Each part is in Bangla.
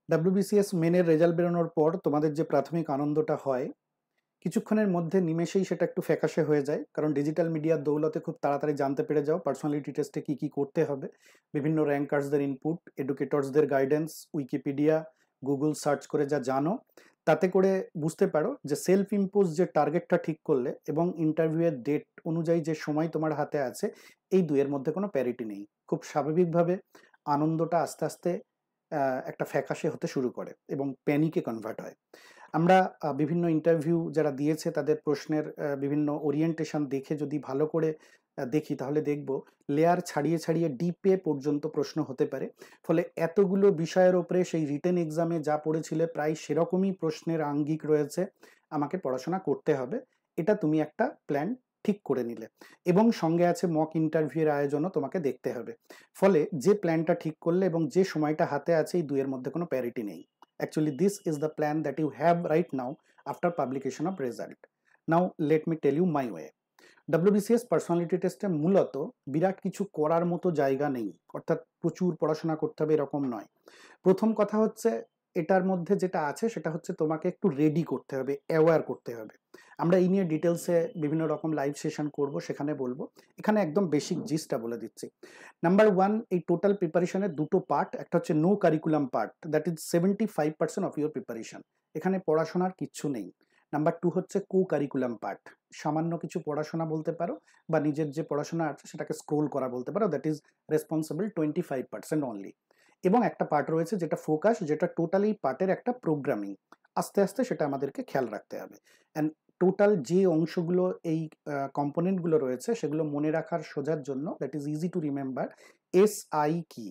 ডাব্লিউবিসিএস মেনের রেজাল্ট বেরোনোর পর তোমাদের যে প্রাথমিক আনন্দটা হয়, কিছুক্ষণের মধ্যে নিমেষেই সেটা একটু ফ্যাকাশে হয়ে যায়। কারণ ডিজিটাল মিডিয়ার দৌলতে খুব তাড়াতাড়ি জানতে পেরে যাও পার্সোনালিটি টেস্টে কি কি করতে হবে, বিভিন্ন র্যাঙ্কার্সদের ইনপুট, এডুকেটরসদের গাইডেন্স, উইকিপিডিয়া, গুগল সার্চ করে যা জানো, তাতে করে বুঝতে পারো যে সেলফ ইম্পোজ যে টার্গেটটা ঠিক করলে এবং ইন্টারভিউয়ের ডেট অনুযায়ী যে সময় তোমার হাতে আছে, এই দুইয়ের মধ্যে কোনো প্যারিটি নেই। খুব স্বাভাবিকভাবে আনন্দটা আস্তে আস্তে একটা ফ্যাকাশে হতে শুরু করে এবং প্যানিকে কনভার্ট হয়। আমরা বিভিন্ন ইন্টারভিউ যারা দিয়েছে তাদের প্রশ্নের বিভিন্ন ওরিয়েন্টেশন দেখে যদি ভালো করে দেখি, তাহলে দেখব লেয়ার ছাড়িয়ে ছাড়িয়ে ডিপে পর্যন্ত প্রশ্ন হতে পারে। ফলে এতগুলো বিষয়ের ওপরে সেই রিটেন এক্সামে যা পড়েছিলে প্রায় সেরকমই প্রশ্নের আঙ্গিক রয়েছে, আমাকে পড়াশোনা করতে হবে। এটা তুমি একটা প্ল্যান ঠিক করে নিলে এবং সঙ্গে আছে মক ইন্টারভিউয়ের আয়োজনও তোমাকে দেখতে হবে। ফলে যে প্ল্যানটা ঠিক করলে এবং যে সময়টা হাতে আছে, এই দুইয়ের মধ্যে কোনো প্যারিটি নেই। Actually, this is the plan that you have right now after publication of result. Now, let me tell you my way. WBCS personality টেস্টে মূলত বিরাট কিছু করার মতো জায়গা নেই, অর্থাৎ প্রচুর পড়াশোনা করতে হবে এরকম নয়। প্রথম কথা হচ্ছে, এটার মধ্যে যেটা আছে সেটা হচ্ছে তোমাকে একটু রেডি করতে হবে, অ্যাওয়্যার করতে হবে। আমরা এই নিয়ে ডিটেলসে বিভিন্ন রকম লাইভ সেশন করব, সেখানে বলবো। এখানে একদম বেসিক জিসটা বলে দিচ্ছি। নাম্বার ওয়ান, এই টোটাল প্রিপারেশনের দুটো পার্ট। একটা হচ্ছে no curriculum part, that is 75% of your preparation. এখানে পড়াশোনার কিচ্ছু নেই। নাম্বার টু হচ্ছে কো কারিকুলাম পার্ট, সামান্য কিছু পড়াশোনা বলতে পারো, বা নিজের যে পড়াশোনা আছে সেটাকে স্ক্রোল করা বলতে পারো, দ্যাট ইজ রেসপন্সিবল 25% অনলি। এবং একটা পার্ট রয়েছে যেটা ফোকাস, যেটা টোটালি পার্টের একটা প্রোগ্রামিং। আস্তে আস্তে সেটা আমাদেরকে খেয়াল রাখতে হবে। অ্যান্ড টোটাল যে অংশগুলো, এই কম্পোনেন্টগুলো রয়েছে, সেগুলো মনে রাখার সোজার জন্য, that is easy to remember, SI কি: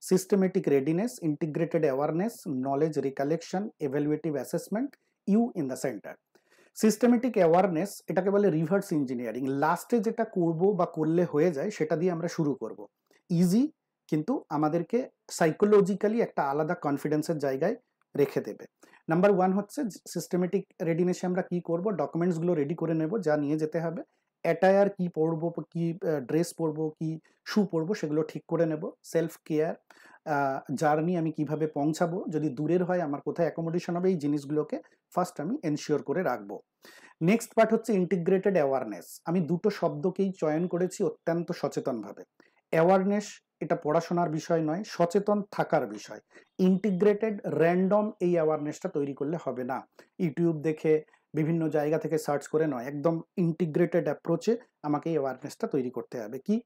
systematic readiness, integrated awareness, knowledge recollection, evaluative assessment, U in the center. Systematic awareness, এটাকে বলে রিভার্স ইঞ্জিনিয়ারিং। লাস্টে যেটা করব বা করলে হয়ে যায় সেটা দিয়ে আমরা শুরু করব। ইজি, কিন্তু আমাদেরকে সাইকোলজিক্যালি একটা আলাদা কনফিডেন্সের জায়গায় রেখে দেবে। নাম্বার ওয়ান হচ্ছে সিস্টেমেটিক রেডিনেসে আমরা কি করব, ডকুমেন্টসগুলো রেডি করে নেব যা নিয়ে যেতে হবে। অ্যাটায়ার কি পরবো, কি ড্রেস পরবো, কি শু পরবো, সেগুলো ঠিক করে নেব। সেলফ কেয়ার, জার্নি আমি কিভাবে পৌঁছাবো, যদি দূরের হয় আমার কোথায় অ্যাকোমোডেশন হবে, এই জিনিসগুলোকে ফার্স্ট আমি এনশিওর করে রাখবো। নেক্সট পার্ট হচ্ছে ইন্টিগ্রেটেড অ্যাওয়ারনেস। আমি দুটো শব্দকেই চয়ন করেছি অত্যন্ত সচেতনভাবে। অ্যাওয়ারনেস এটা পড়াশোনার বিষয় নয়, সচেতন থাকার বিষয়। ইন্টিগ্রেটেড র্যান্ডম এই অ্যাওয়ারনেসটা তৈরি করলে হবে না, ইউটিউব দেখে বিভিন্ন জায়গা থেকে সার্চ করে নয়, একদম ইন্টিগ্রেটেড অ্যাপ্রোচে আমাকে এই অ্যাওয়ারনেসটা তৈরি করতে হবে। কি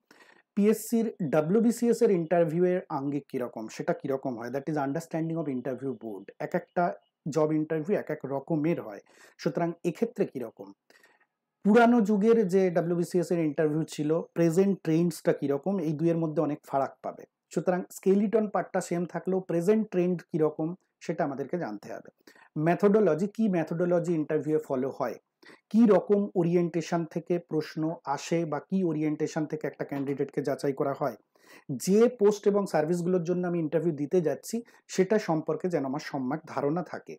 পিএসসির ডাব্লিউবিসিএস এর ইন্টারভিউয়ের আঙ্গিক কিরকম, সেটা কিরকম হয়, that is understanding of interview board. এক একটা জব ইন্টারভিউ এক এক রকমের হয়, সুতরাং এক্ষেত্রে কিরকম পুরানো যুগের যে ডাব্লিউবিসিএস এর ইন্টারভিউ ছিল, প্রেজেন্ট ট্রেন্ডসটা কিরকম, এই দুইয়ের মধ্যে অনেক ফারাক পাবে। সুতরাং স্কেলিটন পার্টটা সেম থাকলেও প্রেজেন্ট ট্রেন্ড কিরকম সেটা আমাদেরকে জানতে হবে। মেথোডোলজি, কি মেথোডোলজি ইন্টারভিউ ফলো হয়, কি রকম ওরিয়েন্টেশন থেকে প্রশ্ন আসে, বা কি ওরিয়েন্টেশন থেকে একটা ক্যান্ডিডেটকে যাচাই করা হয়, যে পোস্ট এবং সার্ভিসগুলোর জন্য আমি ইন্টারভিউ দিতে যাচ্ছি সেটা সম্পর্কে যেন আমার সম্যক ধারণা থাকে।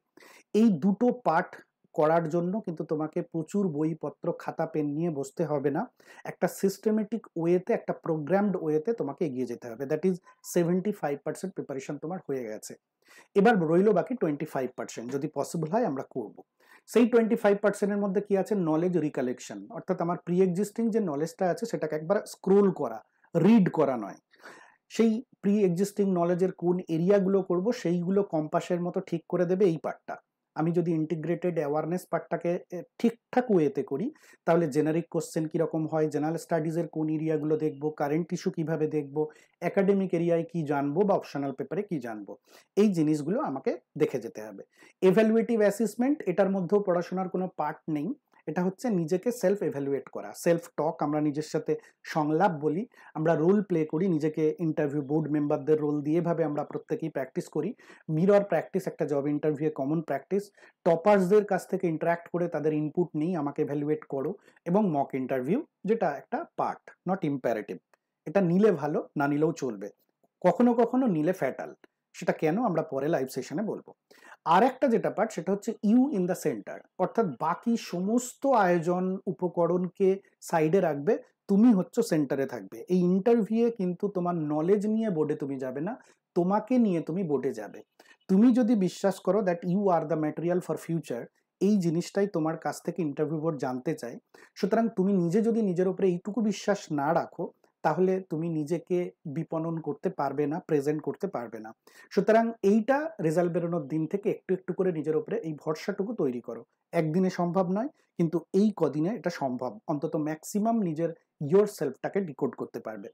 এই দুটো পার্ট করার জন্য কিন্তু তোমাকে প্রচুর বইপত্র, খাতা পেন নিয়ে বসতে হবে না। একটা সিস্টেমেটিক ওয়েতে, একটা প্রোগ্রামড ওয়েতে তোমাকে এগিয়ে যেতে হবে। দ্যাট ইজ 75% প্রিপারেশন তোমার হয়ে গেছে। এবার রইল বাকি 25%, যদি পসিবল হয় আমরা করব। সেই 25%-এর মধ্যে কি আছে, নলেজ রিকালেকশন, অর্থাৎ আমার প্রি এক্সিস্টিং যে নলেজটা আছে সেটাকে একবার স্ক্রোল করা, রিড করা নয়। সেই প্রি এক্সিস্টিং নলেজের কোন এরিয়াগুলো করব সেইগুলো কম্পাসের মতো ঠিক করে দেবে এই পার্টটা। আমি যদি ইন্টিগ্রেটেড অ্যাওয়ারনেস পার্টটাকে ঠিকঠাক ওয়েতে করি, তাহলে জেনারিক কোশ্চেন কীরকম হয়, জেনারেল স্টাডিজের কোন এরিয়াগুলো দেখবো, কারেন্ট ইস্যু কীভাবে দেখবো, একাডেমিক এরিয়ায় কি জানবো, বা অপশনাল পেপারে কি জানবো, এই জিনিসগুলো আমাকে দেখে যেতে হবে। এভ্যালুয়েটিভ অ্যাসেসমেন্ট, এটার মধ্যেও পড়াশোনার কোনো পার্ট নেই। এটা হচ্ছে নিজেকে সেলফ এভ্যালুয়েট করা, সেলফ টক, আমরা নিজের সাথে সংলাপ বলি, আমরা রোল প্লে করি, নিজেকে ইন্টারভিউ বোর্ড মেম্বারদের রোল দিয়ে ভাবে আমরা প্রত্যেকেই প্র্যাকটিস করি। মিরর প্র্যাকটিস একটা জব ইন্টারভিউ কমন প্র্যাকটিস। টপার্সদের কাছ থেকে ইন্টারাক্ট করে তাদের ইনপুট নিই, আমাকে ভ্যালুয়েট করো। এবং মক ইন্টারভিউ, যেটা একটা পার্ট, নট ইম্প্যারেটিভ। এটা নিলে ভালো, না নিলেও চলবে, কখনো কখনো নিলে ফ্যাটাল। সেটা কেন আমরা পরে লাইভ সেশনে বলবো। আর একটা যেটা পার্ট, সেটা হচ্ছে ইউ ইন দ্য সেন্টার, অর্থাৎ বাকি সমস্ত আয়োজন উপকরণকে সাইডে রাখবে, তুমি হচ্ছে সেন্টারে থাকবে। এই ইন্টারভিউয়ে কিন্তু তোমার নলেজ নিয়ে বোর্ডে তুমি যাবে না, তোমাকে নিয়ে তুমি বোর্ডে যাবে। তুমি যদি বিশ্বাস করো that you are the material for future, এই জিনিসটাই তোমার কাছ থেকে ইন্টারভিউ বোর্ড জানতে চায়। সুতরাং তুমি নিজে যদি নিজের উপরে এইটুকু বিশ্বাস না রাখো, তাহলে তুমি নিজেকে বিপণন করতে পারবে না, প্রেজেন্ট করতে পারবে না। সুতরাং এইটা রেজাল্ট বেরোনোর দিন থেকে একটু একটু করে নিজের উপরে এই ভরসাটুকু তৈরি করো। একদিনে সম্ভব নয়, কিন্তু এই কদিনে এটা সম্ভব। অন্তত ম্যাক্সিমাম নিজের ইয়োর সেলফটাকে ডিকোড করতে পারবে।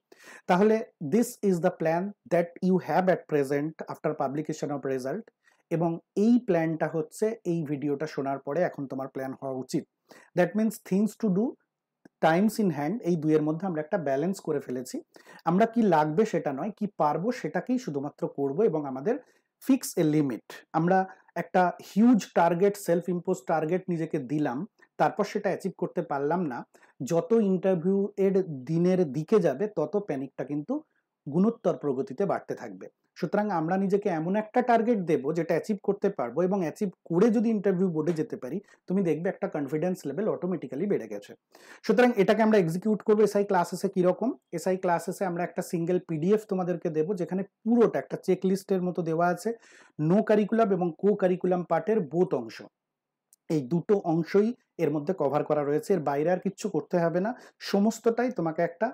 তাহলে this is the plan that you have at present after publication of result. এবং এই প্ল্যানটা হচ্ছে এই ভিডিওটা শোনার পরে এখন তোমার প্ল্যান হওয়া উচিত। That means things to do, Times in hand, এই দুইয়ের মধ্যে আমরা একটা ব্যালেন্স করে ফেলেছি। আমরা কি লাগবে সেটা নয়, কি পারবো সেটাকেই শুধুমাত্র করব, এবং আমাদের ফিক্স এ লিমিট। আমরা একটা huge target, self impose target নিজেকে দিলাম, তারপর সেটা অ্যাচিভ করতে পারলাম না। যত ইন্টারভিউ এর দিনের দিকে যাবে তত প্যানিকটা কিন্তু গুণোত্তর প্রগতিতে বাড়তে থাকবে। সুতরাং আমরা নিজেকে এমন একটা টার্গেট দেব যেটা অ্যাচিভ করতে পারবো, এবং অ্যাচিভ করে যদি ইন্টারভিউ বোর্ডে যেতে পারি, তুমি দেখবে একটা কনফিডেন্স লেভেল অটোমেটিক্যালি বেড়ে গেছে। সুতরাং এটাকে আমরা এক্সিকিউট করবো এসআই ক্লাসেসে। কিরকম? এসআই ক্লাসেসে আমরা একটা সিঙ্গেল পিডিএফ তোমাদেরকে দেবো, যেখানে পুরোটা একটা চেকলিস্টের মতো দেওয়া আছে। নো কারিকুলাম এবং কো কারিকুলাম পার্টের বোথ অংশ, এই দুটো অংশই এর মধ্যে কভার করা রয়েছে। এর বাইরে আর কিচ্ছু করতে হবে না, সমস্তটাই তোমাকে একটা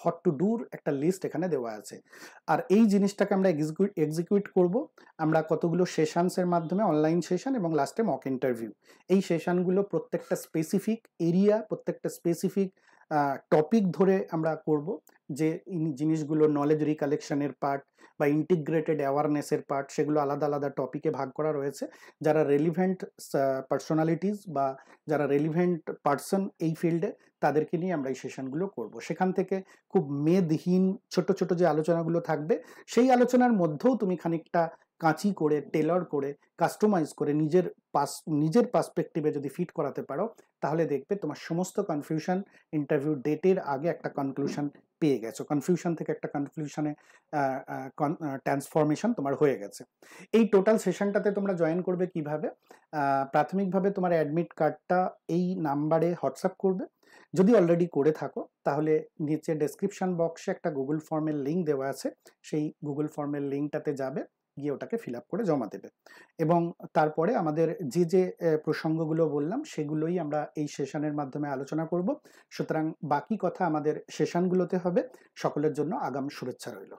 হট টু ডুর একটা লিস্ট এখানে দেওয়া আছে। আর এই জিনিসটাকে আমরা এক্সিকিউট করব আমরা কতগুলো সেশনসের মাধ্যমে, অনলাইন সেশন এবং লাস্টে মক ইন্টারভিউ। এই সেশনগুলো প্রত্যেকটা স্পেসিফিক এরিয়া, প্রত্যেকটা স্পেসিফিক টপিক ধরে আমরা করব। যে জিনিসগুলো নলেজ রিকালেকশনের পার্ট বা ইন্টিগ্রেটেড অ্যাওয়ারনেসের পার্ট, সেগুলো আলাদা আলাদা টপিকে ভাগ করা রয়েছে। যারা রেলিভেন্ট পার্সোনালিটিস বা যারা রেলিভেন্ট পার্সন এই ফিল্ডে, তাদেরকে নিয়ে আমরা এই সেশনগুলো করব। সেখান থেকে খুব মেদহীন ছোট ছোট যে আলোচনাগুলো থাকবে, সেই আলোচনার মধ্যেও তুমি খানিকটা কাঁচি করে, টেলর করে, কাস্টমাইজ করে নিজের পার্সপেক্টিভে যদি ফিট করাতে পারো, তাহলে দেখবে তোমার সমস্ত কনফিউশন ইন্টারভিউ ডেটের আগে একটা কনক্লুশন পেয়ে গেছো। কনফিউশন থেকে একটা কনক্লুশনে ট্রান্সফরমেশন তোমার হয়ে গেছে। এই টোটাল সেশনটাতে তোমরা জয়েন করবে কিভাবে? প্রাথমিকভাবে তোমার অ্যাডমিট কার্ডটা এই নাম্বারে হোয়াটসঅ্যাপ করবে। যদি অলরেডি করে থাকো, তাহলে নিচে ডেসক্রিপশন বক্সে একটা গুগল ফর্মের লিঙ্ক দেওয়া আছে, সেই গুগল ফর্মের লিঙ্কটাতে যাবে, গিয়ে ওটাকে ফিল আপ করে জমা দেবে। এবং তারপরে আমাদের যে যে প্রসঙ্গগুলো বললাম, সেগুলোই আমরা এই সেশনের মাধ্যমে আলোচনা করব। সুতরাং বাকি কথা আমাদের সেশনগুলোতে হবে। সকলের জন্য আগাম শুভেচ্ছা রইল।